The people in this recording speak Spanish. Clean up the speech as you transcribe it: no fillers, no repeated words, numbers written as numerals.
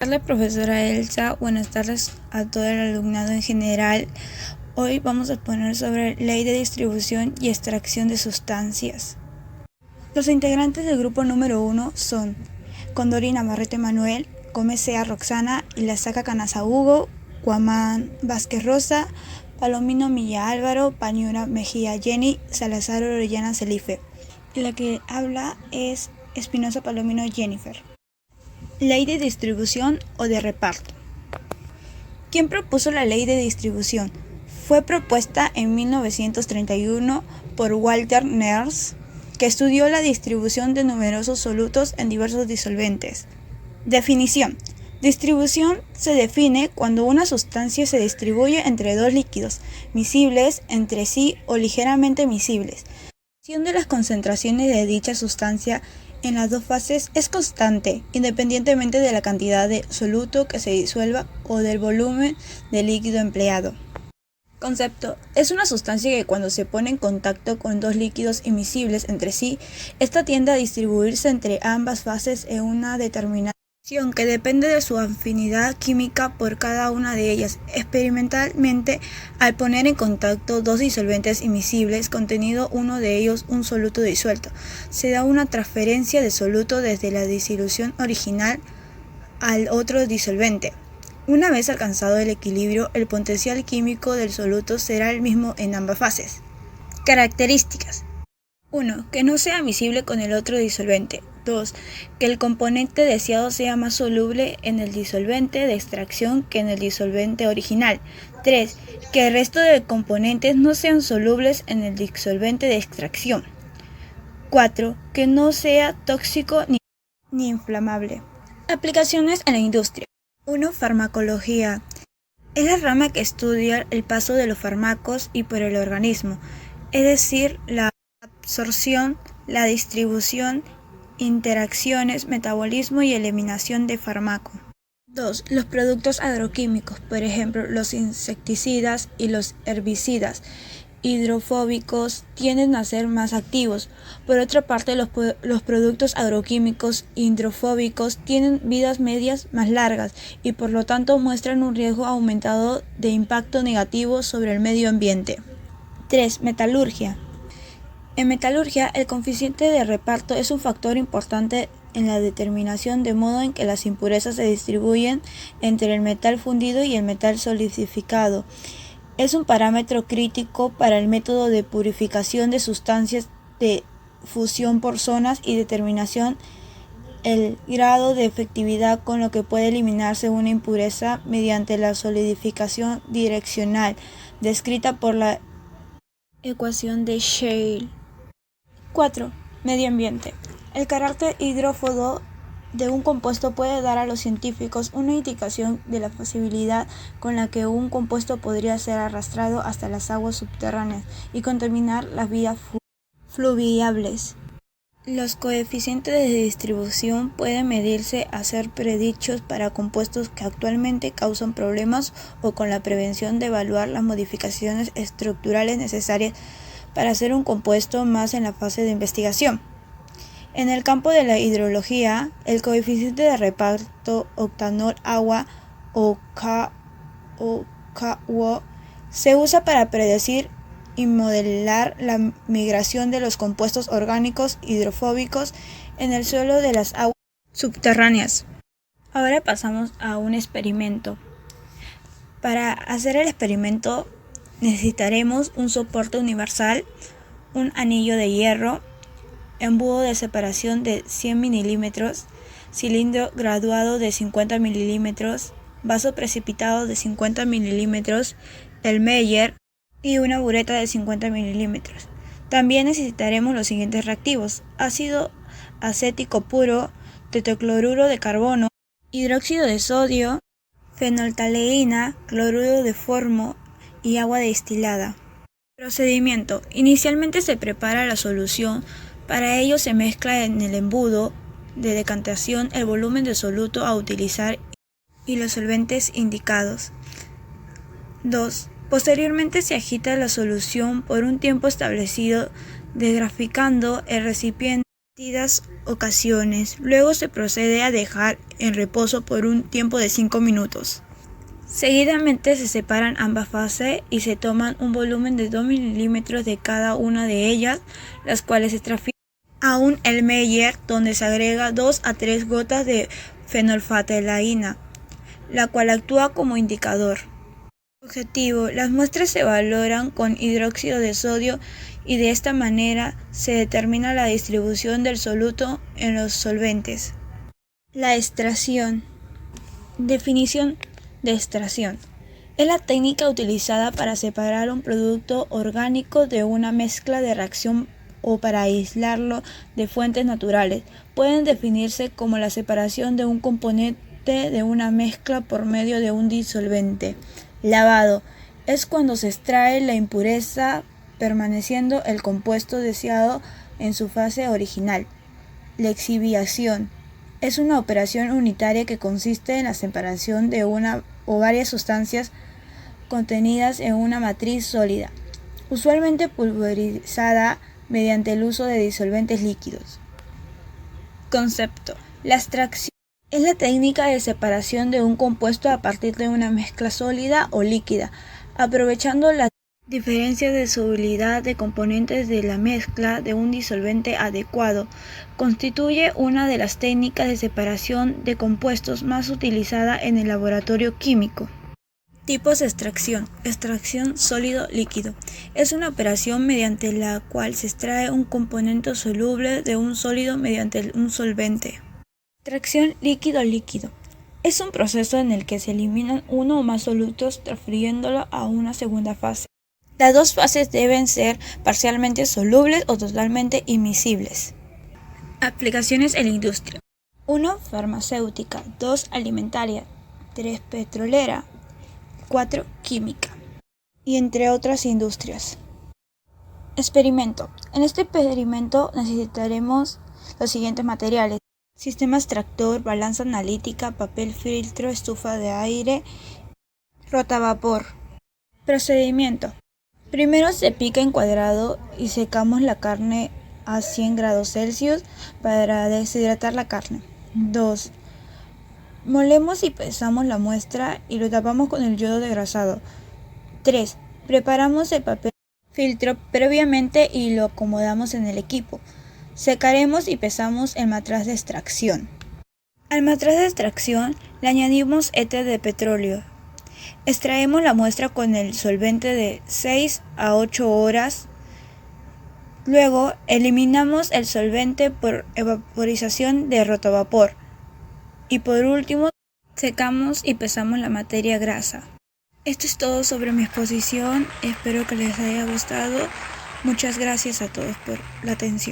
Hola profesora Elsa, buenas tardes a todo el alumnado en general. Hoy vamos a exponer sobre ley de distribución y extracción de sustancias. Los integrantes del grupo número 1 son Condorina Navarrete Manuel, Gómez Sea Roxana, Ilazaca Canaza Hugo, Guamán Vázquez Rosa, Palomino Milla Álvaro, Pañura Mejía Jenny, Salazar Orellana Celife. Y la que habla es Espinosa Palomino Jennifer. Ley de distribución o de reparto. ¿Quién propuso la ley de distribución? Fue propuesta en 1931 por Walter Nernst, que estudió la distribución de numerosos solutos en diversos disolventes. Definición. Distribución se define cuando una sustancia se distribuye entre dos líquidos, miscibles entre sí o ligeramente miscibles. La relación de las concentraciones de dicha sustancia en las dos fases es constante, independientemente de la cantidad de soluto que se disuelva o del volumen del líquido empleado. Concepto. Es una sustancia que cuando se pone en contacto con dos líquidos immiscibles entre sí, esta tiende a distribuirse entre ambas fases en una determinada dirección que depende de su afinidad química por cada una de ellas. Experimentalmente, al poner en contacto dos disolventes immiscibles, contenido uno de ellos un soluto disuelto, se da una transferencia de soluto desde la disolución original al otro disolvente. Una vez alcanzado el equilibrio, el potencial químico del soluto será el mismo en ambas fases. Características. 1. Que no sea miscible con el otro disolvente. 2. Que el componente deseado sea más soluble en el disolvente de extracción que en el disolvente original. 3. Que el resto de componentes no sean solubles en el disolvente de extracción. 4. Que no sea tóxico ni inflamable. Aplicaciones en la industria. 1. Farmacología. Es la rama que estudia el paso de los fármacos y por el organismo, es decir, la absorción, la distribución, interacciones, metabolismo y eliminación de fármaco. 2. Los productos agroquímicos, por ejemplo, los insecticidas y los herbicidas hidrofóbicos tienden a ser más activos. Por otra parte, los productos agroquímicos hidrofóbicos tienen vidas medias más largas y por lo tanto muestran un riesgo aumentado de impacto negativo sobre el medio ambiente. 3. Metalurgia. En metalurgia, el coeficiente de reparto es un factor importante en la determinación de modo en que las impurezas se distribuyen entre el metal fundido y el metal solidificado. Es un parámetro crítico para el método de purificación de sustancias de fusión por zonas y determinación el grado de efectividad con lo que puede eliminarse una impureza mediante la solidificación direccional, descrita por la ecuación de Scheele. 4. Medio ambiente. El carácter hidrófobo de un compuesto puede dar a los científicos una indicación de la facilidad con la que un compuesto podría ser arrastrado hasta las aguas subterráneas y contaminar las vías fluviales. Los coeficientes de distribución pueden medirse a ser predichos para compuestos que actualmente causan problemas o con la prevención de evaluar las modificaciones estructurales necesarias para hacer un compuesto más en la fase de investigación. En el campo de la hidrología, el coeficiente de reparto octanol-agua o KO se usa para predecir y modelar la migración de los compuestos orgánicos hidrofóbicos en el suelo de las aguas subterráneas. Ahora pasamos a un experimento. Para hacer el experimento necesitaremos un soporte universal, un anillo de hierro, embudo de separación de 100 milímetros, cilindro graduado de 50 milímetros, vaso precipitado de 50 milímetros, el Meyer y una bureta de 50 milímetros. También necesitaremos los siguientes reactivos: ácido acético puro, tetracloruro de carbono, hidróxido de sodio, fenolftaleína, cloruro de formo y agua destilada. Procedimiento. Inicialmente se prepara la solución. Para ello se mezcla en el embudo de decantación el volumen de soluto a utilizar y los solventes indicados. 2. Posteriormente se agita la solución por un tiempo establecido, desgraficando el recipiente ocasiones. Luego se procede a dejar en reposo por un tiempo de 5 minutos. Seguidamente se separan ambas fases y se toman un volumen de 2 mililitros de cada una de ellas, las cuales se transfieren a un Erlenmeyer donde se agrega 2 a 3 gotas de fenolftaleína, la cual actúa como indicador. Objetivo: las muestras se valoran con hidróxido de sodio y de esta manera se determina la distribución del soluto en los solventes. La extracción. Definición de extracción. Es la técnica utilizada para separar un producto orgánico de una mezcla de reacción o para aislarlo de fuentes naturales. Pueden definirse como la separación de un componente de una mezcla por medio de un disolvente. Lavado. Es cuando se extrae la impureza permaneciendo el compuesto deseado en su fase original. Lixiviación. Es una operación unitaria que consiste en la separación de una o varias sustancias contenidas en una matriz sólida, usualmente pulverizada mediante el uso de disolventes líquidos. Concepto. La extracción es la técnica de separación de un compuesto a partir de una mezcla sólida o líquida, aprovechando las diferencias de solubilidad de componentes de la mezcla de un disolvente adecuado. Constituye una de las técnicas de separación de compuestos más utilizada en el laboratorio químico. Tipos de extracción. Extracción sólido-líquido. Es una operación mediante la cual se extrae un componente soluble de un sólido mediante un solvente. Extracción líquido-líquido. Es un proceso en el que se eliminan uno o más solutos transfiriéndolo a una segunda fase. Las dos fases deben ser parcialmente solubles o totalmente immiscibles. Aplicaciones en la industria. 1. Farmacéutica. 2. Alimentaria. 3. Petrolera. 4. Química. Y entre otras industrias. Experimento. En este experimento necesitaremos los siguientes materiales: sistema extractor, balanza analítica, papel filtro, estufa de aire, rotavapor. Procedimiento. Primero se pica en cuadrado y secamos la carne a 100 grados Celsius para deshidratar la carne. 2. Molemos y pesamos la muestra y lo tapamos con el yodo desgrasado. 3. Preparamos el papel filtro previamente y lo acomodamos en el equipo. Secaremos y pesamos el matraz de extracción. Al matraz de extracción le añadimos éter de petróleo. Extraemos la muestra con el solvente de 6 a 8 horas. Luego eliminamos el solvente por evaporización de rotavapor. Y por último, secamos y pesamos la materia grasa. Esto es todo sobre mi exposición. Espero que les haya gustado. Muchas gracias a todos por la atención.